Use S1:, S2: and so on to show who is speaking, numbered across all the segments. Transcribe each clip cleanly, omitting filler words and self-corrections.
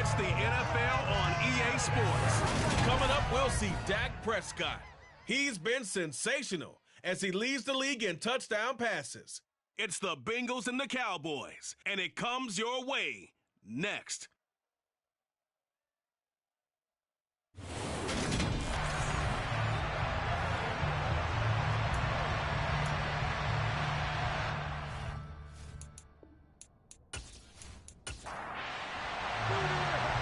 S1: It's the NFL on EA Sports. Coming up, we'll see Dak Prescott. He's been sensational as he leads the league in touchdown passes. It's the Bengals and the Cowboys, and it comes your way next.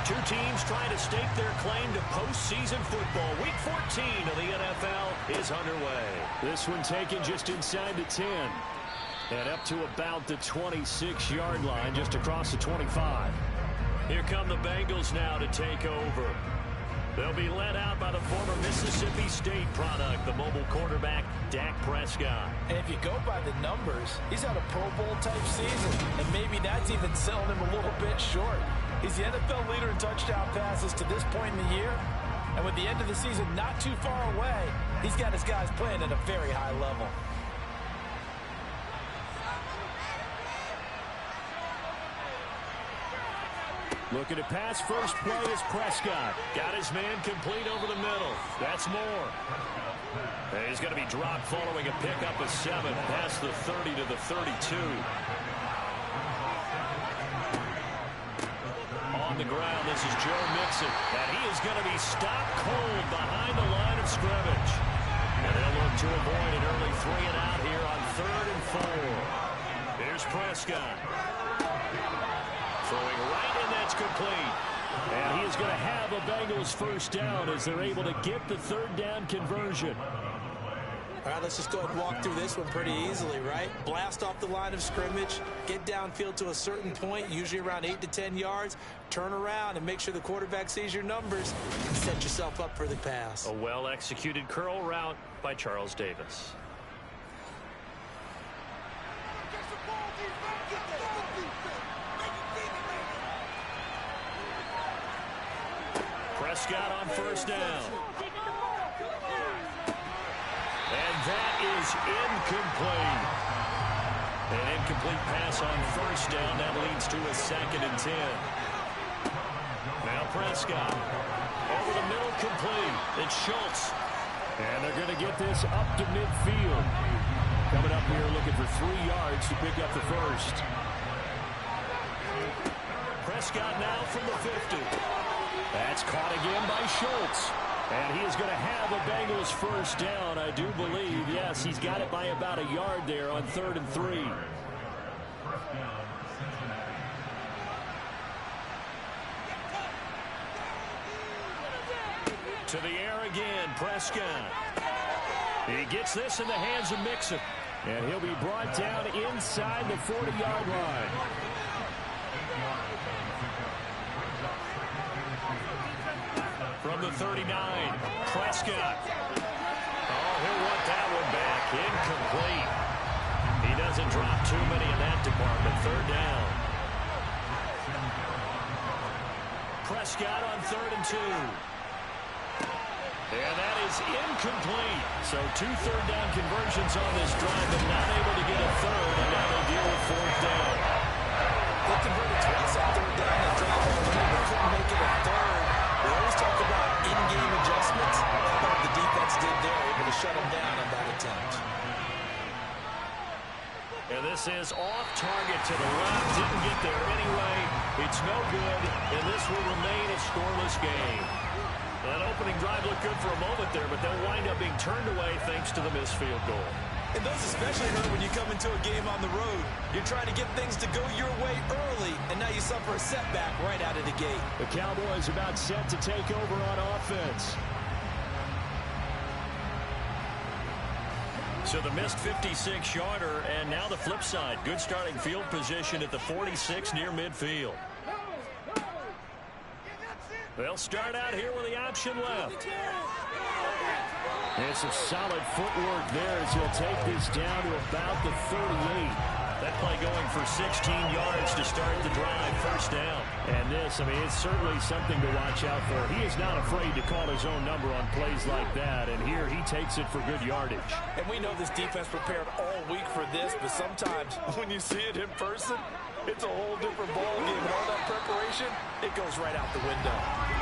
S2: Two teams trying to stake their claim to postseason football. Week 14 of the NFL is underway.
S3: This one taken just inside the 10. And up to about the 26-yard line, just across the 25.
S2: Here come the Bengals now to take over. They'll be led out by the former Mississippi State product, the mobile quarterback, Dak Prescott.
S4: And if you go by the numbers, he's had a Pro Bowl-type season, and maybe that's even selling him a little bit short. He's the NFL leader in touchdown passes to this point in the year, and with the end of the season not too far away, he's got his guys playing at a very high level.
S3: Looking to pass, first play is Prescott.
S2: Got his man complete over the middle. That's more. And he's going to be dropped following a pickup of 7 past the 30 to the 32. On the ground, this is Joe Mixon. And he is going to be stopped cold behind the line of scrimmage. And they'll look to avoid an early 3 and out here on 3rd and 4. Here's Prescott. Throwing right, and that's complete.
S3: And he is going to have a Bengals first down as they're able to get the 3rd down conversion.
S4: All right, let's just go ahead and walk through this one pretty easily, right? Blast off the line of scrimmage, get downfield to a certain point, usually around 8 to 10 yards, turn around and make sure the quarterback sees your numbers and set yourself up for the pass.
S2: A well-executed curl route by Charles Davis. Prescott on first down. And that is incomplete. An incomplete pass on first down. That leads to a 2nd and 10. Now Prescott. Over the middle, complete. It's Schultz.
S3: And they're going to get this up to midfield. Coming up here looking for 3 yards to pick up the first.
S2: Prescott now from the 50.
S3: That's caught again by Schultz. And he is going to have a Bengals first down, I do believe. Yes, he's got it by about a yard there on 3rd and 3.
S2: To the air again, Prescott. He gets this in the hands of Mixon.
S3: And he'll be brought down inside the 40-yard line.
S2: From the 39, Prescott. Oh, he'll want that one back. Incomplete. He doesn't drop too many in that department. 3rd down. Prescott on 3rd and 2. And that is incomplete. So 2 third down conversions on this drive, but not able to get a 3rd, and now they deal with 4th down.
S4: They converted twice on 3rd down and drive on the but couldn't make it a 3rd. We always talk about in-game adjustments. How about the defense did there, able to shut them down on that attempt.
S2: And this is off target to the left. Didn't get there anyway. It's no good, and this will remain a scoreless game. That opening drive looked good for a moment there, but they'll wind up being turned away thanks to the missed field goal.
S4: And those especially hurt when you come into a game on the road. You're trying to get things to go your way early, and now you suffer a setback right out of the gate.
S3: The Cowboys about set to take over on offense.
S2: So the missed 56-yarder, and now the flip side. Good starting field position at the 46 near midfield. They'll start out here with the option left.
S3: And some solid footwork there as he'll take this down to about the 38.
S2: That play going for 16 yards to start the drive, first down.
S3: And this, I mean, it's certainly something to watch out for. He is not afraid to call his own number on plays like that, and here he takes it for good yardage.
S4: And we know this defense prepared all week for this, but sometimes when you see it in person, it's a whole different ballgame. And all that preparation, it goes right out the window.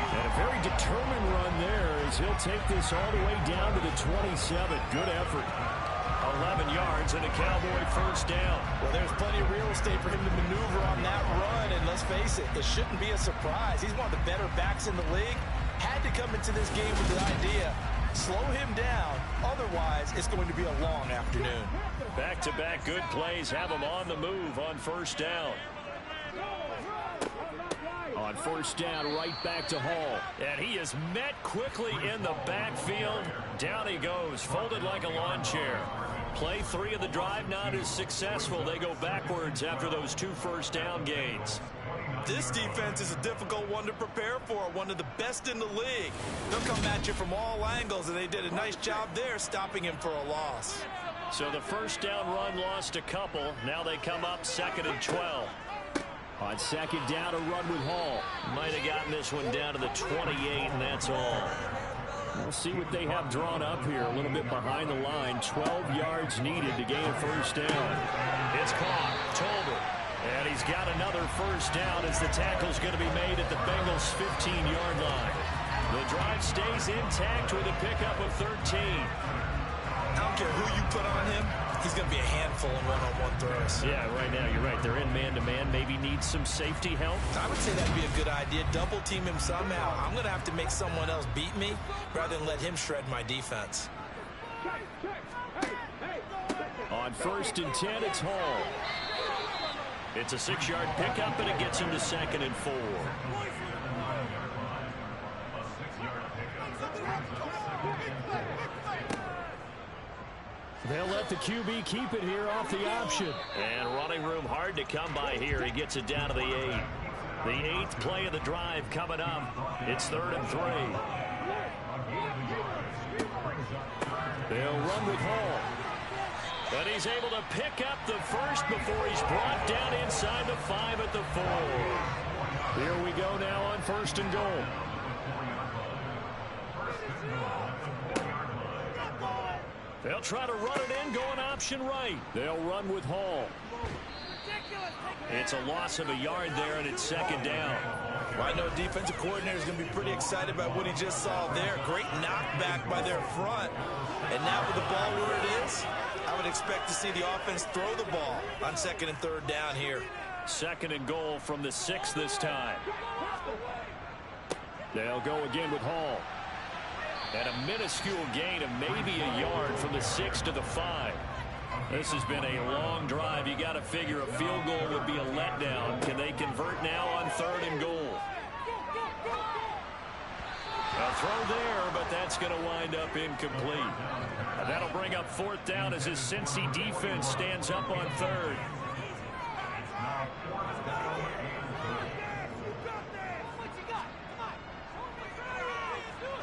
S3: And a very determined run there as he'll take this all the way down to the 27. Good effort.
S2: 11 yards and a Cowboy first down.
S4: Well, there's plenty of real estate for him to maneuver on that run, and let's face it, it shouldn't be a surprise. He's one of the better backs in the league. Had to come into this game with the idea, slow him down, otherwise it's going to be a long afternoon.
S2: Back-to-back good plays have him on the move on first down.
S3: On first down, right back to Hall.
S2: And he is met quickly in the backfield. Down he goes, folded like a lawn chair. Play 3 of the drive not as successful. They go backwards after those 2 first down gains.
S4: This defense is a difficult one to prepare for, one of the best in the league. They'll come at you from all angles, and they did a nice job there stopping him for a loss.
S2: So the first down run lost a couple. Now they come up 2nd and 12.
S3: On second down, a run with Hall.
S2: Might have gotten this one down to the 28, and that's all.
S3: We'll see what they have drawn up here. A little bit behind the line. 12 yards needed to gain a first down.
S2: It's caught. Tolbert. And he's got another first down as the tackle's going to be made at the Bengals' 15-yard line. The drive stays intact with a pickup of 13.
S4: I don't care who you put on him. He's going to be a handful in one-on-one throws.
S2: Yeah, right now, you're right. They're in man-to-man. Maybe needs some safety help.
S4: I would say that'd be a good idea. Double team him somehow. I'm going to have to make someone else beat me rather than let him shred my defense.
S3: On first and 10, it's Hall.
S2: It's a 6-yard pickup, and it gets him to 2nd and 4.
S3: They'll let the QB keep it here off the option.
S2: And running room hard to come by here. He gets it down to the 8. The 8th play of the drive coming up. It's 3rd and 3.
S3: They'll run with Hall.
S2: But he's able to pick up the first before he's brought down inside the 5 at the 4.
S3: Here we go now on 1st and goal.
S2: They'll try to run it in, going option right.
S3: They'll run with Hall.
S2: It's a loss of a yard there, and it's 2nd down.
S4: Well, I know defensive coordinator is going to be pretty excited about what he just saw there. Great knockback by their front. And now with the ball where it is, I would expect to see the offense throw the ball on 2nd and 3rd down here.
S2: 2nd and goal from the 6 this time.
S3: They'll go again with Hall.
S2: And a minuscule gain of maybe a yard from the 6 to the 5. This has been a long drive. You got to figure a field goal would be a letdown. Can they convert now on 3rd and goal? A throw there, but that's going to wind up incomplete. And that'll bring up 4th down as his Cincy defense stands up on 3rd.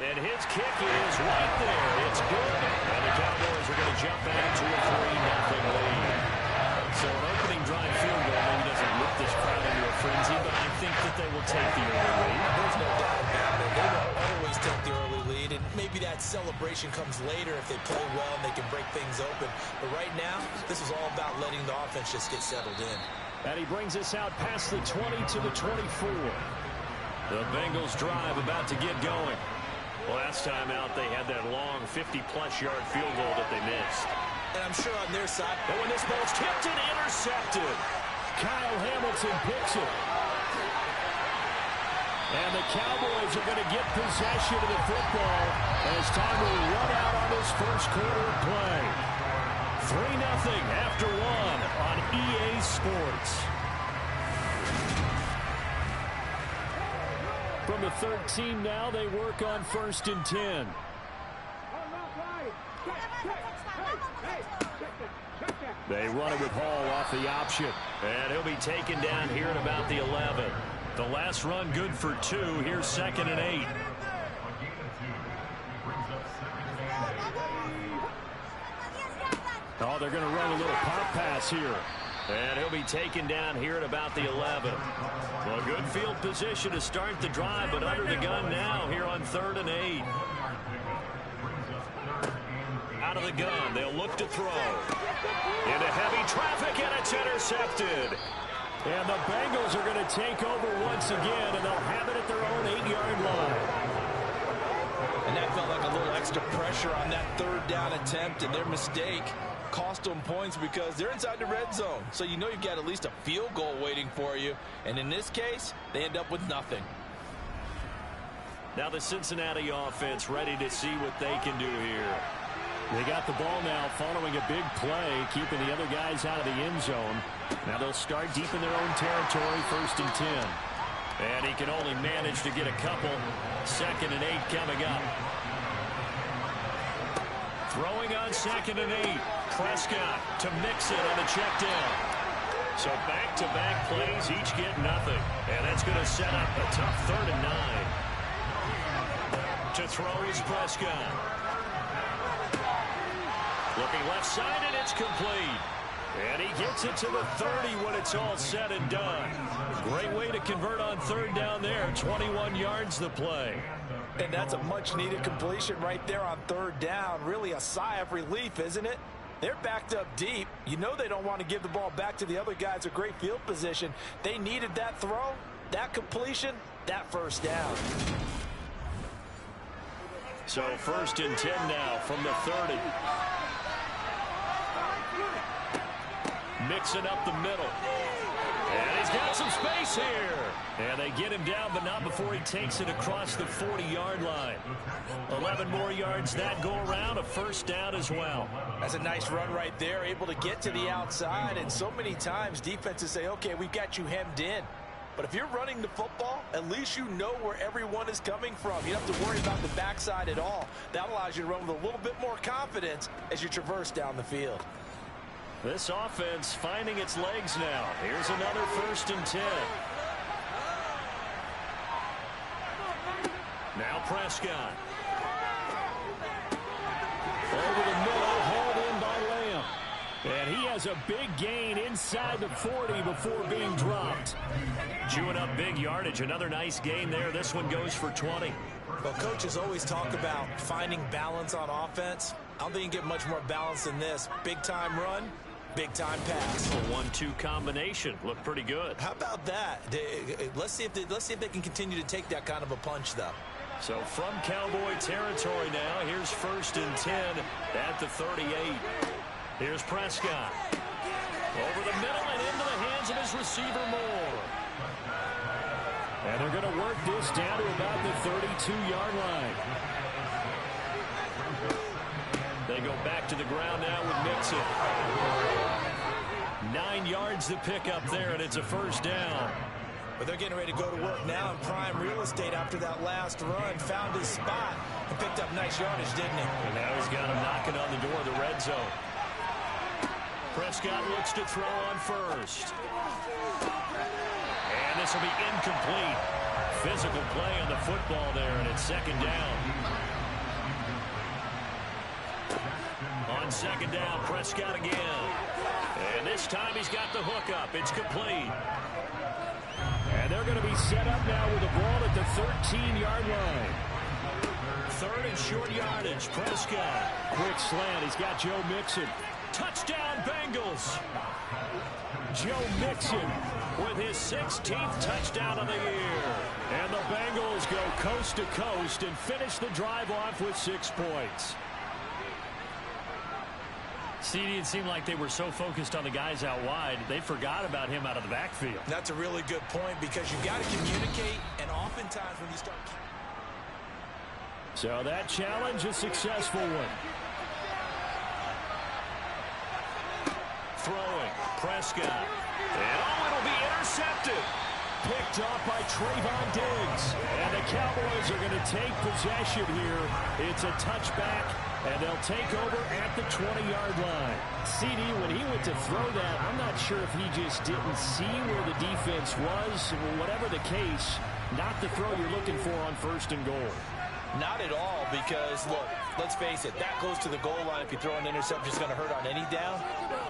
S2: And his kick is right there. It's good. And the Cowboys are going to jump back to a 3-0 lead. So an opening drive field goal maybe doesn't whip this crowd into a frenzy, but I think that they will take the early lead.
S4: There's no doubt about it. They will always take the early lead, and maybe that celebration comes later if they play well and they can break things open. But right now, this is all about letting the offense just get settled in.
S3: And he brings us out past the 20 to the 24.
S2: The Bengals drive about to get going. Last time out, they had that long 50-plus yard field goal that they missed.
S4: And I'm sure on their side,
S2: but when this ball's tipped and intercepted,
S3: Kyle Hamilton picks it. And the Cowboys are going to get possession of the football as time will run out on this first quarter of play. 3-0 after 1 on EA Sports. From the 13 now, they work on 1st and 10. They run it with Hall off the option.
S2: And he'll be taken down here at about the 11. The last run good for 2. Here's 2nd and 8.
S3: Oh, they're going to run a little pop pass here.
S2: And he'll be taken down here at about the 11. Well, good field position to start the drive, but under the gun now here on 3rd and 8. Out of the gun, they'll look to throw. Into heavy traffic, and it's intercepted.
S3: And the Bengals are going to take over once again, and they'll have it at their own 8-yard line.
S4: And that felt like a little extra pressure on that 3rd down attempt, and their mistake cost them points because they're inside the red zone. So you know you've got at least a field goal waiting for you. And in this case, they end up with nothing.
S2: Now the Cincinnati offense ready to see what they can do here.
S3: They got the ball now following a big play, keeping the other guys out of the end zone. Now they'll start deep in their own territory, 1st and 10.
S2: And he can only manage to get a couple. 2nd and 8 coming up. Throwing on 2nd and 8. Prescott to mix it on the check down. So back-to-back plays, each get nothing. And that's going to set up a tough 3rd and 9. To throw is Prescott. Looking left side, and it's complete. And he gets it to the 30 when it's all said and done. Great way to convert on 3rd down there. 21 yards the play.
S4: And that's a much-needed completion right there on 3rd down. Really a sigh of relief, isn't it? They're backed up deep. You know they don't want to give the ball back to the other guys. A great field position. They needed that throw, that completion, that 1st down.
S2: So 1st and 10 now from the 30. Mixing up the middle. And he's got some space here. And they get him down, but not before he takes it across the 40-yard line. 11 more yards that go around, a 1st down as well.
S4: That's a nice run right there, able to get to the outside. And so many times defenses say, okay, we've got you hemmed in. But if you're running the football, at least you know where everyone is coming from. You don't have to worry about the backside at all. That allows you to run with a little bit more confidence as you traverse down the field.
S2: This offense finding its legs now. Here's another 1st and 10. Now Prescott.
S3: Over the middle, hauled in by Lamb. And he has a big gain inside the 40 before being dropped.
S2: Chewing up big yardage. Another nice gain there. This one goes for 20.
S4: Well, coaches always talk about finding balance on offense. I don't think you can get much more balance than this. Big-time run, big-time pass.
S2: A 1-2 combination. Looked pretty good.
S4: How about that? Let's see if they can continue to take that kind of a punch, though.
S2: So from Cowboy territory now, here's 1st and 10 at the 38. Here's Prescott. Over the middle and into the hands of his receiver Moore.
S3: And they're going to work this down to about the 32-yard line.
S2: They go back to the ground now with Mixon. 9 yards to pick up there, and it's a 1st down.
S4: But they're getting ready to go to work now in prime real estate after that last run. Found his spot and picked up nice yardage, didn't he?
S2: And now he's got him knocking on the door of the red zone. Prescott looks to throw on 1st. And this will be incomplete. Physical play on the football there, and it's 2nd down. On 2nd down, Prescott again. And this time he's got the hook up. It's complete.
S3: And they're going to be set up now with the ball at the 13-yard line.
S2: 3rd and short yardage. Prescott.
S3: Quick slant. He's got Joe Mixon.
S2: Touchdown, Bengals.
S3: Joe Mixon
S2: with his 16th touchdown of the year.
S3: And the Bengals go coast to coast and finish the drive off with 6 points.
S2: CD, it seemed like they were so focused on the guys out wide, they forgot about him out of the backfield.
S4: That's a really good point because you've got to communicate, and oftentimes when you start...
S3: So that challenge, a successful one.
S2: Throwing, Prescott. And it'll be intercepted.
S3: Picked off by Trayvon Diggs. And the Cowboys are going to take possession here. It's a touchback, and they'll take over at the 20-yard line. CD, when he went to throw that, I'm not sure if he just didn't see where the defense was. Whatever the case, not the throw you're looking for on 1st and goal.
S4: Not at all, because, look, let's face it, that close to the goal line, if you throw an interception, is going to hurt on any down.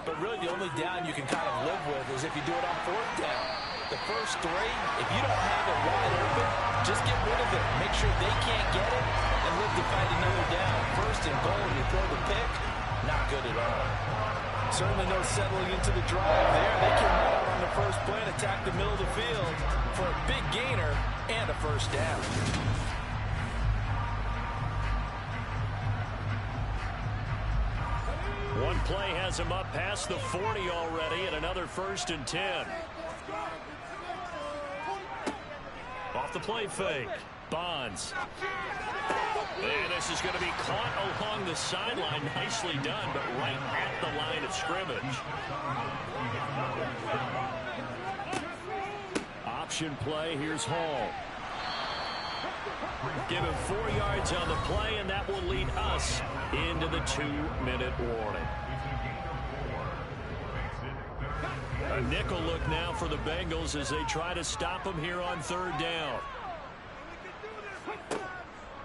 S4: But really, the only down you can kind of live with is if you do it on fourth down. The first three, if you don't have it wide open, just get rid of it. Make sure they can't get it and live to fight another down. First and goal, you throw the pick, not good at all. Certainly no settling into the drive there. They came right out on the first play and attacked the middle of the field for a big gainer and a first down.
S3: One play has him up past the 40 already, and another 1st and 10. Off the play fake. Bonds. And this is going to be caught along the sideline. Nicely done, but right at the line of scrimmage. Option play. Here's Hall. Give him 4 yards on the play, and that will lead us into the 2-minute warning. A nickel look now for the Bengals as they try to stop him here on 3rd down.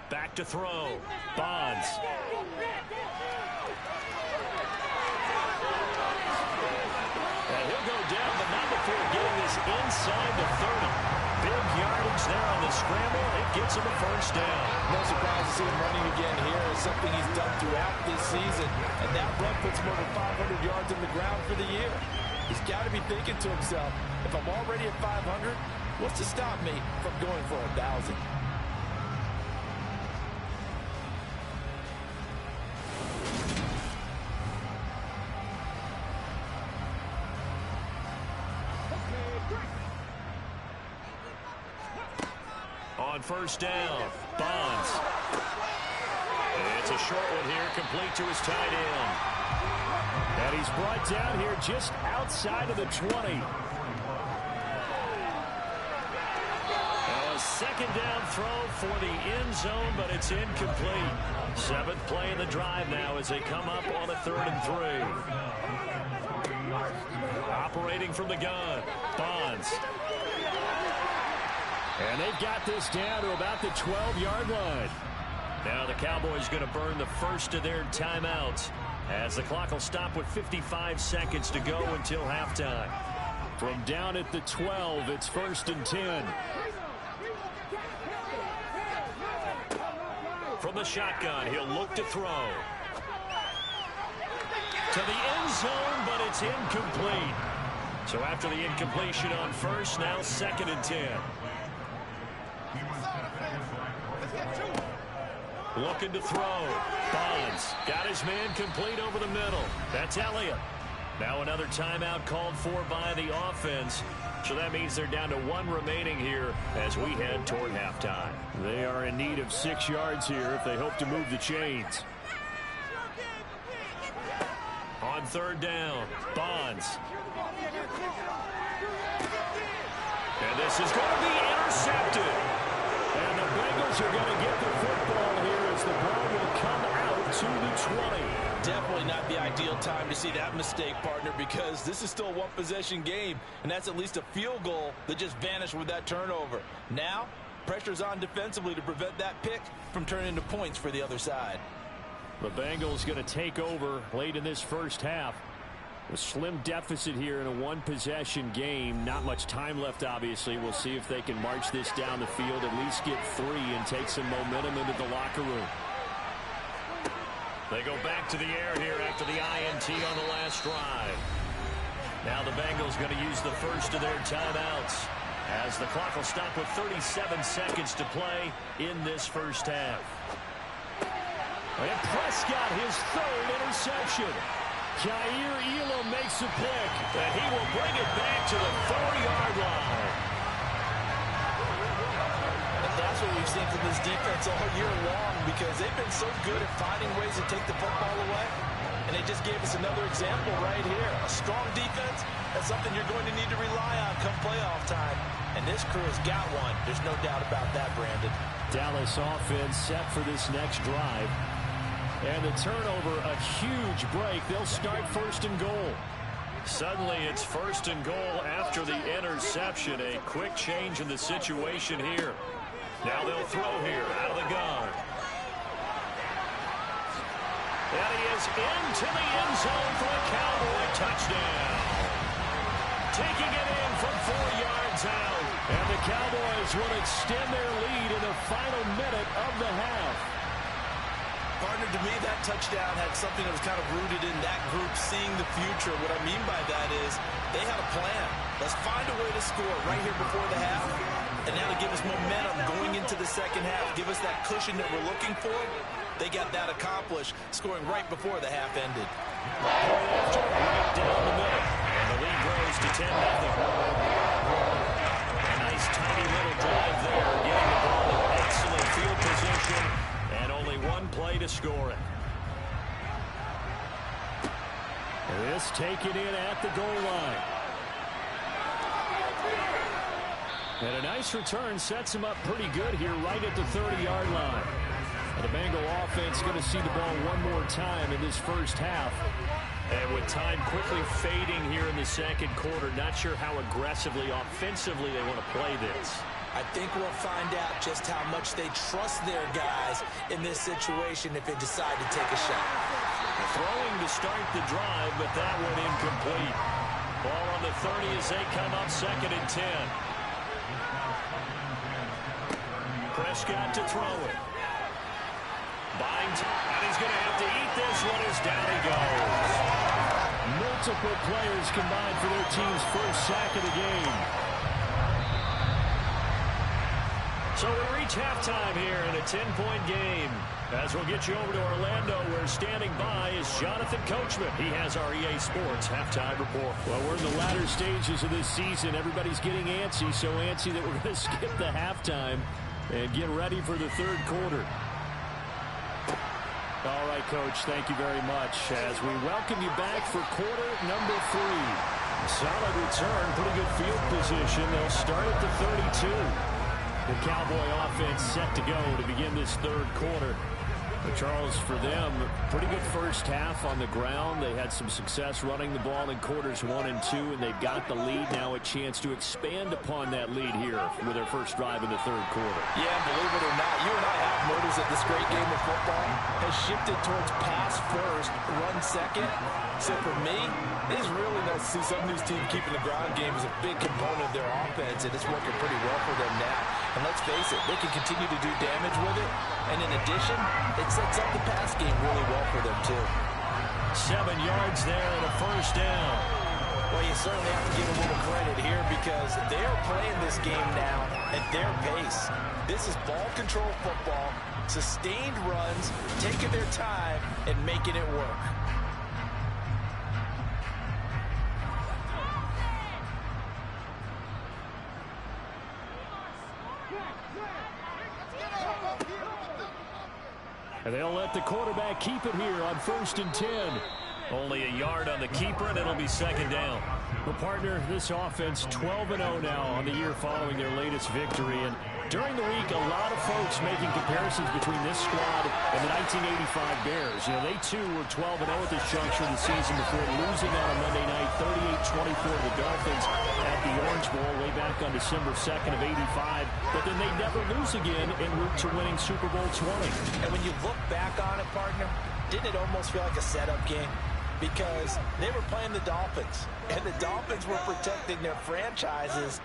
S3: Back to throw. Bonds. And he'll go down, but not before getting this inside the 30. Big yardage there on the scramble. It gets him a first down.
S4: No surprise to see him running again here. It's something he's done throughout this season. And that run puts him over 500 yards on the ground for the year. He's got to be thinking to himself, if I'm already at 500, what's to stop me from going for 1,000?
S3: On 1st down, Bonds. It's a short one here, complete to his tight end. And he's brought down here just outside of the 20. Now a 2nd down throw for the end zone, but it's incomplete. 7th play in the drive now as they come up on a 3rd and 3. Operating from the gun, Bonds. And they've got this down to about the 12-yard line. Now the Cowboys going to burn the first of their timeouts as the clock will stop with 55 seconds to go until halftime. From down at the 12, it's 1st and 10. From the shotgun, he'll look to throw. To the end zone, but it's incomplete. So after the incompletion on first, now 2nd and 10. Looking to throw. Bonds got his man complete over the middle. That's Elliott. Now another timeout called for by the offense. So that means they're down to 1 remaining here as we head toward halftime. They are in need of 6 yards here if they hope to move the chains. On 3rd down, Bonds. And this is going to be intercepted. And the Bengals are going to get the football here as the ball will come out to the 20.
S4: Definitely not the ideal time to see that mistake, partner, because this is still a one-possession game, and that's at least a field goal that just vanished with that turnover. Now, pressure's on defensively to prevent that pick from turning into points for the other side.
S3: The Bengals going to take over late in this first half. A slim deficit here in a one-possession game. Not much time left, obviously. We'll see if they can march this down the field, at least get 3 and take some momentum into the locker room. They go back to the air here after the INT on the last drive. Now the Bengals going to use the first of their timeouts as the clock will stop with 37 seconds to play in this first half. And Prescott, his 3rd interception. Jair Elam makes a pick, and he will bring it back to the 4-yard line.
S4: And that's what we've seen from this defense all year long, because they've been so good at finding ways to take the football away. And they just gave us another example right here. A strong defense, that's something you're going to need to rely on come playoff time. And this crew has got one. There's no doubt about that, Brandon.
S3: Dallas offense set for this next drive. And the turnover, a huge break. They'll start 1st and goal. Suddenly it's 1st and goal after the interception. A quick change in the situation here.
S2: Now they'll throw here out of the gun. And he is into the end zone for a Cowboy touchdown. Taking it in from 4 yards out. And the Cowboys will extend their lead in the final minute of the half.
S4: Partner, to me, that touchdown had something that was kind of rooted in that group seeing the future. What I mean by that is they had a plan. Let's find a way to score right here before the half. And now to give us momentum going into the second half, give us that cushion that we're looking for. They got that accomplished, scoring right before the half ended.
S2: Right down the middle. And the lead grows to 10-0. A nice tiny little drive there, getting the ball in excellent field position, and only one play to score it.
S3: This taken in at the goal line. And a nice return sets him up pretty good here right at the 30-yard line. And the Bengal offense going to see the ball one more time in this first half.
S2: And with time quickly fading here in the second quarter, not sure how aggressively, offensively they want to play this.
S4: I think we'll find out just how much they trust their guys in this situation if they decide to take a shot.
S2: Throwing to start the drive, but that one incomplete. Ball on the 30 as they come up 2nd and 10. Prescott to throw it. Binds, and he's going to have to eat this one as down he goes.
S3: Multiple players combined for their team's first sack of the game.
S2: So we reach halftime here in a 10-point game. As we'll get you over to Orlando, where standing by is Jonathan Coachman. He has our EA Sports halftime report.
S3: Well, we're in the latter stages of this season. Everybody's getting antsy, so antsy that we're going to skip the halftime and get ready for the third quarter. All right, Coach, thank you very much as we welcome you back for quarter number 3. Solid return, pretty good field position. They'll start at the 32. The Cowboy offense set to go to begin this third quarter. But Charles, for them, pretty good first half on the ground. They had some success running the ball in quarters 1 and 2, and they've got the lead now, a chance to expand upon that lead here with their first drive in the third quarter.
S4: Yeah, believe it or not, you and I have noticed that this great game of football has shifted towards pass first, run second. So for me, it is really nice to see some of these teams keeping the ground game as a big component of their offense, and it's working pretty well for them now. And let's face it, they can continue to do damage with it. And in addition, it sets up the pass game really well for them, too.
S2: 7 yards there and a first down.
S4: Well, you certainly have to give a little credit here because they are playing this game now at their pace. This is ball control football, sustained runs, taking their time, and making it work.
S3: And they'll let the quarterback keep it here on 1st and 10.
S2: Only a yard on the keeper, and it'll be second down.
S3: Well, partner, this offense 12-0 now on the year following their latest victory. And during the week, a lot of folks making comparisons between this squad and the 1985 Bears. You know, they too were 12-0 at this juncture of the season before losing on a Monday night, 38-24 to the Dolphins at the Orange Bowl way back on December 2nd of 85. But then they never lose again en route to winning Super Bowl 20.
S4: And when you look back on it, partner, didn't it almost feel like a setup game? Because they were playing the Dolphins, and the Dolphins were protecting their franchise's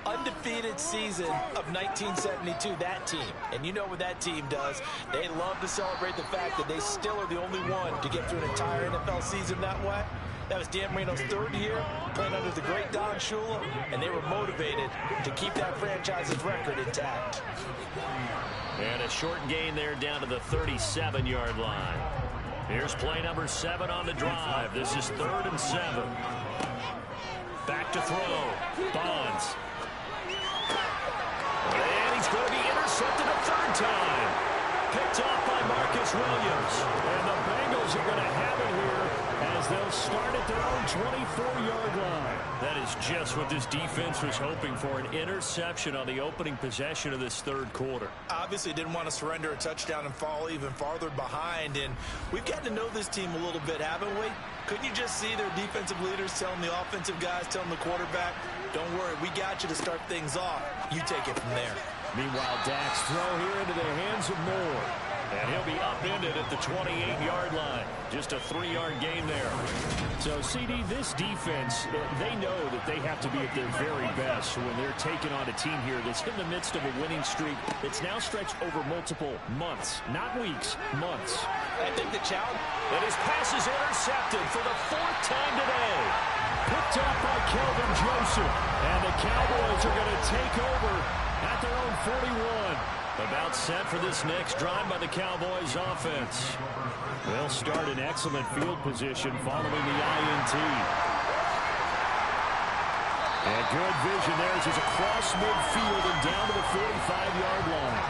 S4: undefeated season of 1972, that team. And you know what that team does. They love to celebrate the fact that they still are the only one to get through an entire NFL season that way. That was Dan Marino's 3rd year, playing under the great Don Shula, and they were motivated to keep that franchise's record intact.
S2: And a short gain there down to the 37-yard line. Here's play number 7 on the drive. This is 3rd and 7. Back to throw. Bonds. And he's going to be intercepted a 3rd time. Picked off by Marcus Williams.
S3: And the Bengals are going to have it here as they'll start at their own 24-yard line.
S2: That is just what this defense was hoping for, an interception on the opening possession of this third quarter.
S4: Obviously didn't want to surrender a touchdown and fall even farther behind, and we've gotten to know this team a little bit, haven't we? Couldn't you just see their defensive leaders telling the offensive guys, telling the quarterback, don't worry, we got you to start things off. You take it from there.
S3: Meanwhile, Dak's throw here into the hands of Moore.
S2: And he'll be upended at the 28-yard line. Just a 3-yard gain there.
S3: So, CD, this defense, they know that they have to be at their very best when they're taking on a team here that's in the midst of a winning streak that's now stretched over multiple months. Not weeks, months.
S4: I think the challenge...
S2: And his pass is intercepted for the 4th time today.
S3: Picked up by Kelvin Joseph. And the Cowboys are going to take over at their own 41.
S2: About set for this next drive by the Cowboys offense.
S3: They'll start in excellent field position following the INT. And good vision there as he's across midfield and down to the 45-yard line.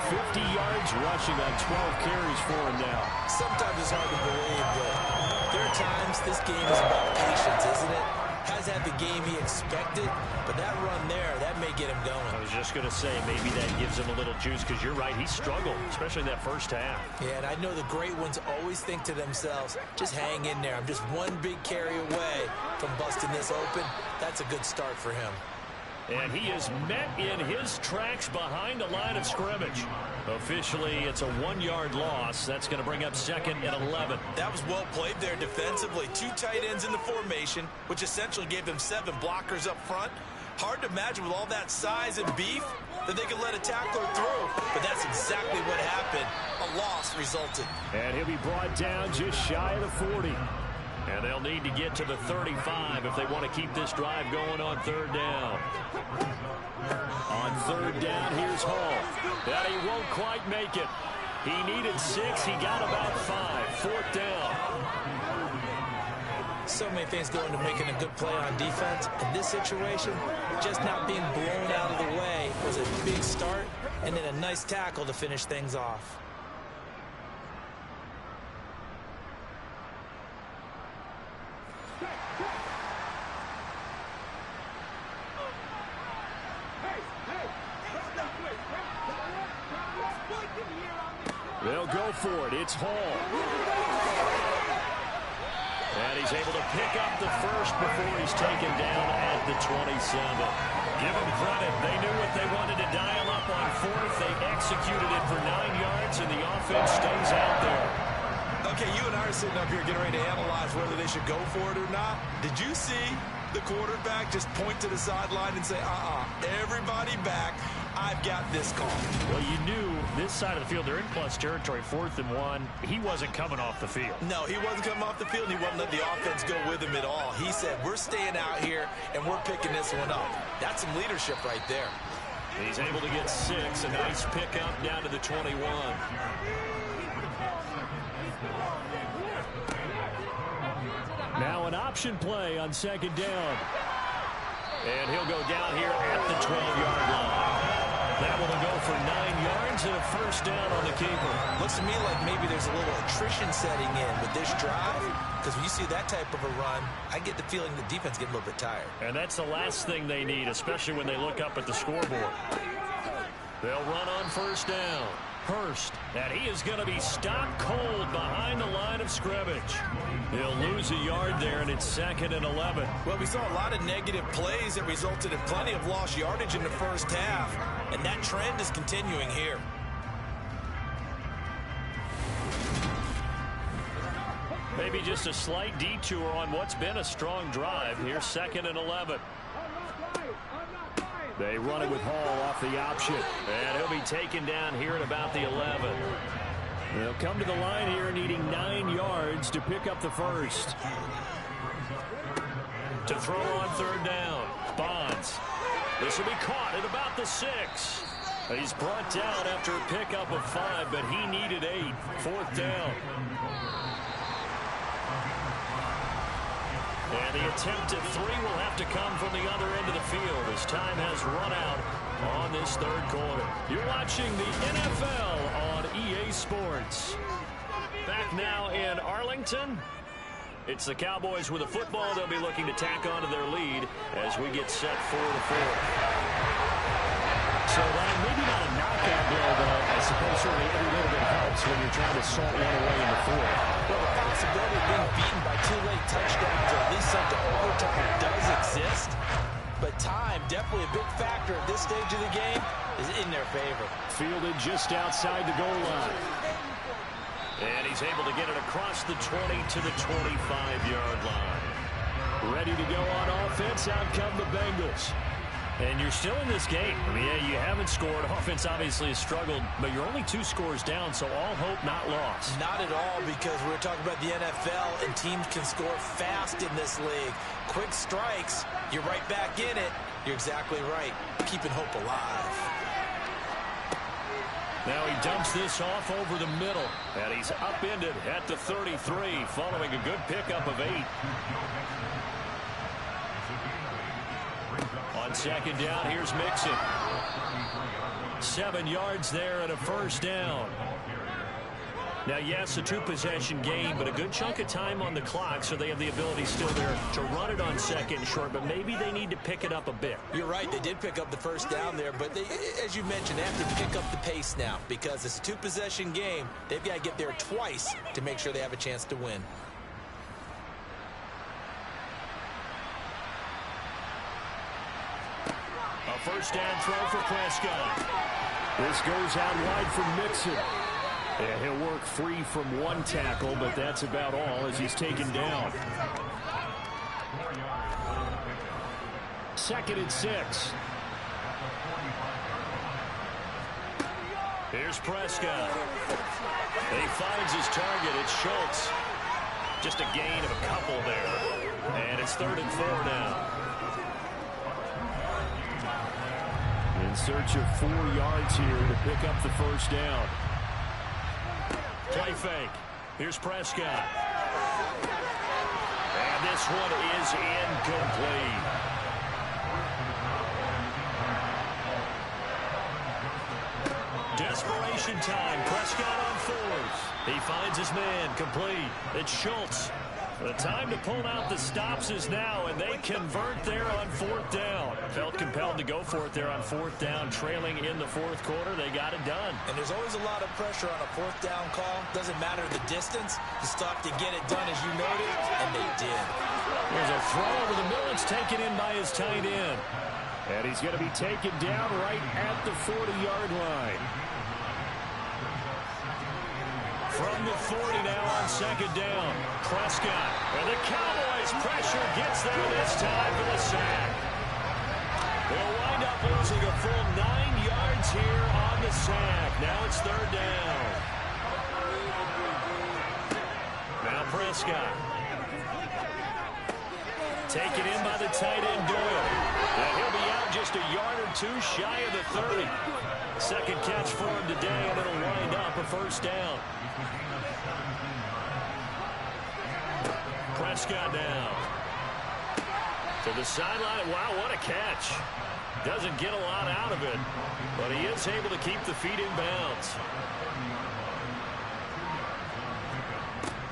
S3: 50 yards rushing on 12 carries for him now.
S4: Sometimes it's hard to believe, but there are times this game is about patience, isn't it? Has had the game he expected, but that run there, that may get him going.
S2: I was just going to say, maybe that gives him a little juice, because you're right, he struggled, especially in that first half.
S4: Yeah, and I know the great ones always think to themselves, just hang in there. I'm just one big carry away from busting this open. That's a good start for him.
S2: And he is met in his tracks behind the line of scrimmage. Officially, it's a 1-yard loss. That's going to bring up 2nd and 11.
S4: That was well played there defensively. 2 tight ends in the formation, which essentially gave them 7 blockers up front. Hard to imagine with all that size and beef that they could let a tackler through. But that's exactly what happened. A loss resulted.
S3: And he'll be brought down just shy of the 40.
S2: And they'll need to get to the 35 if they want to keep this drive going on 3rd down.
S3: On 3rd down, here's Hall.
S2: But he won't quite make it. He needed 6. He got about 5. 4th down.
S4: So many things go into making a good play on defense. In this situation, just not being blown out of the way was a big start, and then a nice tackle to finish things off.
S3: They'll go for it. It's Hall.
S2: And he's able to pick up the first before he's taken down at the 27. Give them credit. They knew what they wanted to dial up on 4th. They executed it for 9 yards, and the offense stays out there.
S4: Okay, you and I are sitting up here getting ready to analyze whether they should go for it or not. Did you see the quarterback just point to the sideline and say, everybody back, I've got this call?
S2: Well, you knew this side of the field, they're in plus territory, 4th and 1. He wasn't coming off the field.
S4: No, he wasn't coming off the field. He wasn't letting the offense go with him at all. He said, we're staying out here, and we're picking this one up. That's some leadership right there.
S2: He's able to get 6. A nice pickup down to the 21.
S3: Now an option play on 2nd down.
S2: And he'll go down here at the 12-yard line. That one will go for 9 yards and a 1st down on the keeper.
S4: Looks to me like maybe there's a little attrition setting in with this drive, because when you see that type of a run, I get the feeling the defense get a little bit tired.
S2: And that's the last thing they need, especially when they look up at the scoreboard. They'll run on 1st down. Hurst, and he is going to be stopped cold behind the line of scrimmage. He'll lose a yard there, and it's 2nd and 11.
S4: Well, we saw a lot of negative plays that resulted in plenty of lost yardage in the first half, and that trend is continuing here.
S2: Maybe just a slight detour on what's been a strong drive. Here's 2nd and 11.
S3: They run it with Hall off the option.
S2: And he'll be taken down here at about the 11.
S3: They'll come to the line here needing 9 yards to pick up the first.
S2: To throw on 3rd down. Bonds. This will be caught at about the 6. He's brought down after a pickup of 5, but he needed 8. 4th down. And the attempt at 3 will have to come from the other end of the field as time has run out on this 3rd quarter. You're watching the NFL on EA Sports. Back now in Arlington. It's the Cowboys with a football. They'll be looking to tack onto their lead as we get set for the 4th.
S3: So, maybe not a knockout blow, but I suppose certainly every little bit helps when you're trying to salt one away in the 4th.
S4: Well, the possibility of being beaten by 2 late touchdowns or at least sent to overtime does exist, but time definitely a big factor at this stage of the game, is in their favor.
S3: Fielded just outside the goal line.
S2: And he's able to get it across the 20 to the 25-yard line.
S3: Ready to go on offense. Out come the Bengals.
S2: And you're still in this game. I mean, yeah, you haven't scored. Offense obviously has struggled, but you're only 2 scores down, so all hope not lost.
S4: Not at all, because we're talking about the NFL, and teams can score fast in this league. Quick strikes, you're right back in it. You're exactly right. Keeping hope alive.
S2: Now he dumps this off over the middle, and he's upended at the 33, following a good pickup of 8. On second down, here's Mixon. 7 yards there and a first down. Now, yes, a 2-possession game, but a good chunk of time on the clock, so they have the ability still there to run it on second and short, but maybe they need to pick it up a bit.
S4: You're right, they did pick up the first down there, but they, as you mentioned, they have to pick up the pace now, because it's a 2-possession game. They've got to get there twice to make sure they have a chance to win.
S2: A first down throw for Prescott.
S3: This goes out wide for Mixon. And he'll work free from 1 tackle, but that's about all as he's taken down. 2nd and 6.
S2: Here's Prescott. He finds his target. It's Schultz. Just a gain of a couple there. And it's 3rd and 4 now.
S3: In search of 4 yards here to pick up the first down.
S2: Play fake. Here's Prescott. And this one is incomplete. Desperation time. Prescott on 4th. He finds his man. Complete. It's Schultz. The time to pull out the stops is now, and they convert there on 4th down. Felt compelled to go for it there on 4th down, trailing in the 4th quarter. They got it done.
S4: And there's always a lot of pressure on a 4th down call. Doesn't matter the distance. You stop to get it done, as you noted, and they did.
S3: There's a throw over the middle. It's taken in by his tight end. And he's going to be taken down right at the 40-yard line.
S2: From the 40 now on 2nd down. Prescott. And the Cowboys pressure gets there this time for the sack. They'll wind up losing a full 9 yards here on the sack. Now it's 3rd down. Now Prescott. Taken in by the tight end Doyle. And he'll be out just a yard or 2 shy of the 30. Second catch for him today, and it'll wind up a first down. Prescott now. To the sideline. Wow, what a catch. Doesn't get a lot out of it, but he is able to keep the feet in bounds.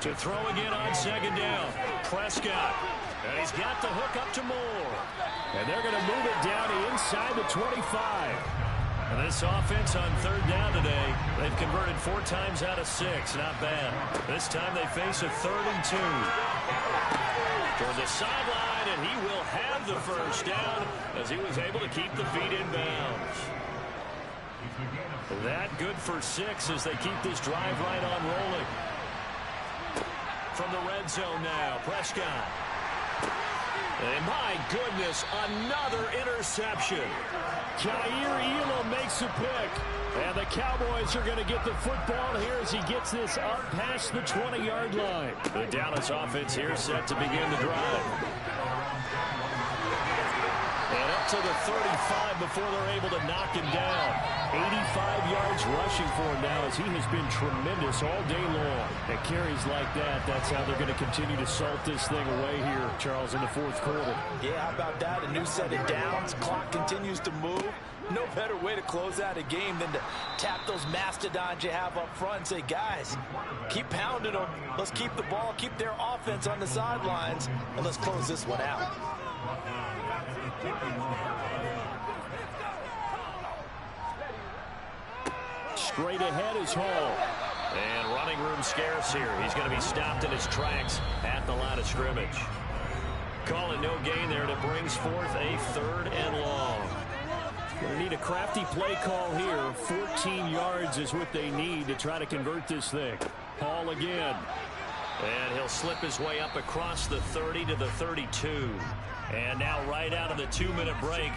S2: To throw again on 2nd down. Prescott. And he's got the hook up to Moore.
S3: And they're going to move it down inside the 25.
S2: And this offense on 3rd down today, they've converted 4 times out of 6. Not bad. This time they face a 3rd and 2. Toward the sideline, and he will have the first down as he was able to keep the feet in bounds. That good for 6 as they keep this drive right on rolling. From the red zone now, Prescott. And my goodness, another interception.
S3: Jair Elam makes a pick. And the Cowboys are going to get the football here as he gets this up past the 20-yard line.
S2: The Dallas offense here set to begin the drive. And up to the 35 before they're able to knock him down.
S3: 85 yards rushing for him now as he has been tremendous all day long. At carries like that, that's how they're going to continue to salt this thing away here, Charles, in the 4th quarter.
S4: Yeah, how about that? A new set of downs. Clock continues to move. No better way to close out a game than to tap those mastodons you have up front and say, guys, keep pounding them. Let's keep the ball, keep their offense on the sidelines, and let's close this one out.
S3: Straight ahead is Hall.
S2: And running room scarce here. He's going to be stopped in his tracks at the line of scrimmage. call it no gain there. That brings forth a 3rd and long.
S3: They need a crafty play call here. 14 yards is what they need to try to convert this thing. Hall again.
S2: And he'll slip his way up across the 30 to the 32. And now right out of the 2-minute break,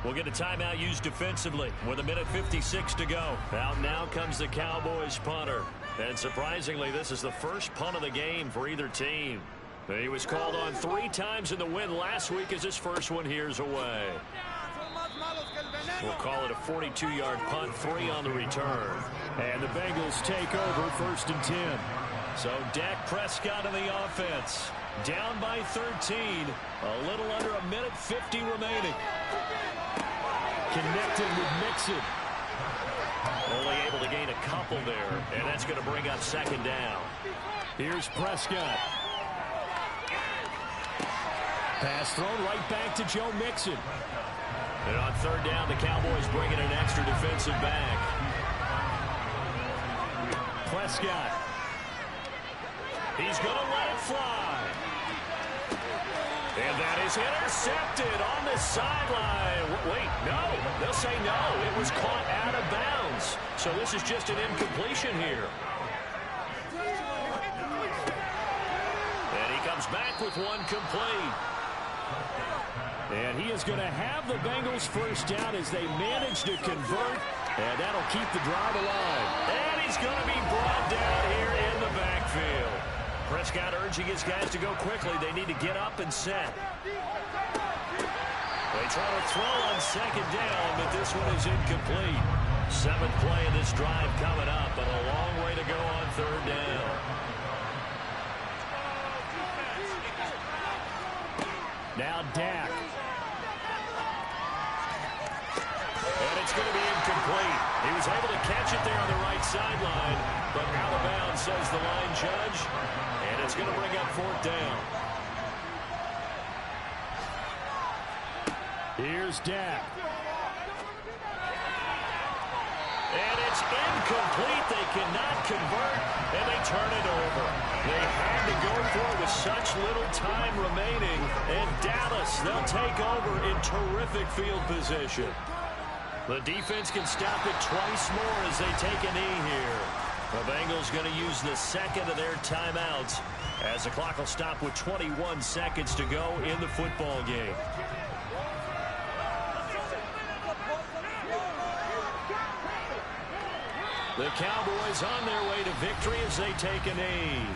S2: we'll get a timeout used defensively with 1:56 to go. Out now comes the Cowboys punter. And surprisingly, this is the first punt of the game for either team. He was called on 3 times in the win last week as his first one here's away. We'll call it a 42-yard punt, 3 on the return.
S3: And the Bengals take over 1st and 10.
S2: So Dak Prescott in the offense. Down by 13. A little under 1:50 remaining.
S3: Connected with Mixon.
S2: Only able to gain a couple there. And that's going to bring up 2nd down.
S3: Here's Prescott. Pass thrown right back to Joe Mixon.
S2: And on 3rd down, the Cowboys bring in an extra defensive back.
S3: Prescott.
S2: He's going to let it fly. And that is intercepted on the sideline. Wait, no. They'll say no. It was caught out of bounds. So this is just an incompletion here. And he comes back with one complete.
S3: And he is going to have the Bengals 1st down as they manage to convert. And that'll keep the drive alive.
S2: And he's going to be brought down here in the backfield. Prescott urging his guys to go quickly. They need to get up and set. They try to throw on 2nd down, but this one is incomplete. 7th play of this drive coming up, but a long way to go on 3rd down.
S3: Now Dak.
S2: And it's going to be incomplete. He was able to catch it there on the right sideline, but out of bounds, says the line judge. And it's going to bring up 4th down.
S3: Here's Dak.
S2: And it's incomplete. They cannot convert, and they turn it over. They had to go for it with such little time remaining. And Dallas, they'll take over in terrific field position. The defense can stop it twice more as they take a knee here. The Bengals going to use the 2nd of their timeouts as the clock will stop with 21 seconds to go in the football game. The Cowboys on their way to victory as they take a knee.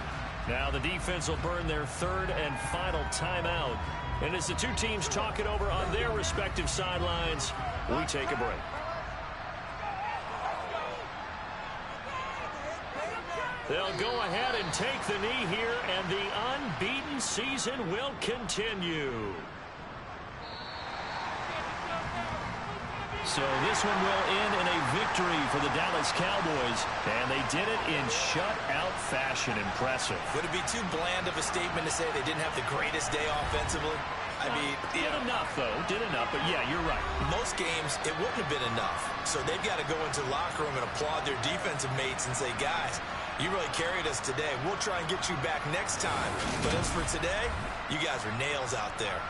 S2: Now the defense will burn their 3rd and final timeout. And as the two teams talk it over on their respective sidelines, we take a break. They'll go ahead and take the knee here, and the unbeaten season will continue. So this one will end in a victory for the Dallas Cowboys, and they did it in shutout fashion. Impressive.
S4: Would it be too bland of a statement to say they didn't have the greatest day offensively? I mean,
S2: did enough, though. Did enough, but yeah, you're right.
S4: Most games, it wouldn't have been enough. So they've got to go into the locker room and applaud their defensive mates and say, guys, you really carried us today. We'll try and get you back next time. But as for today, you guys are nails out there.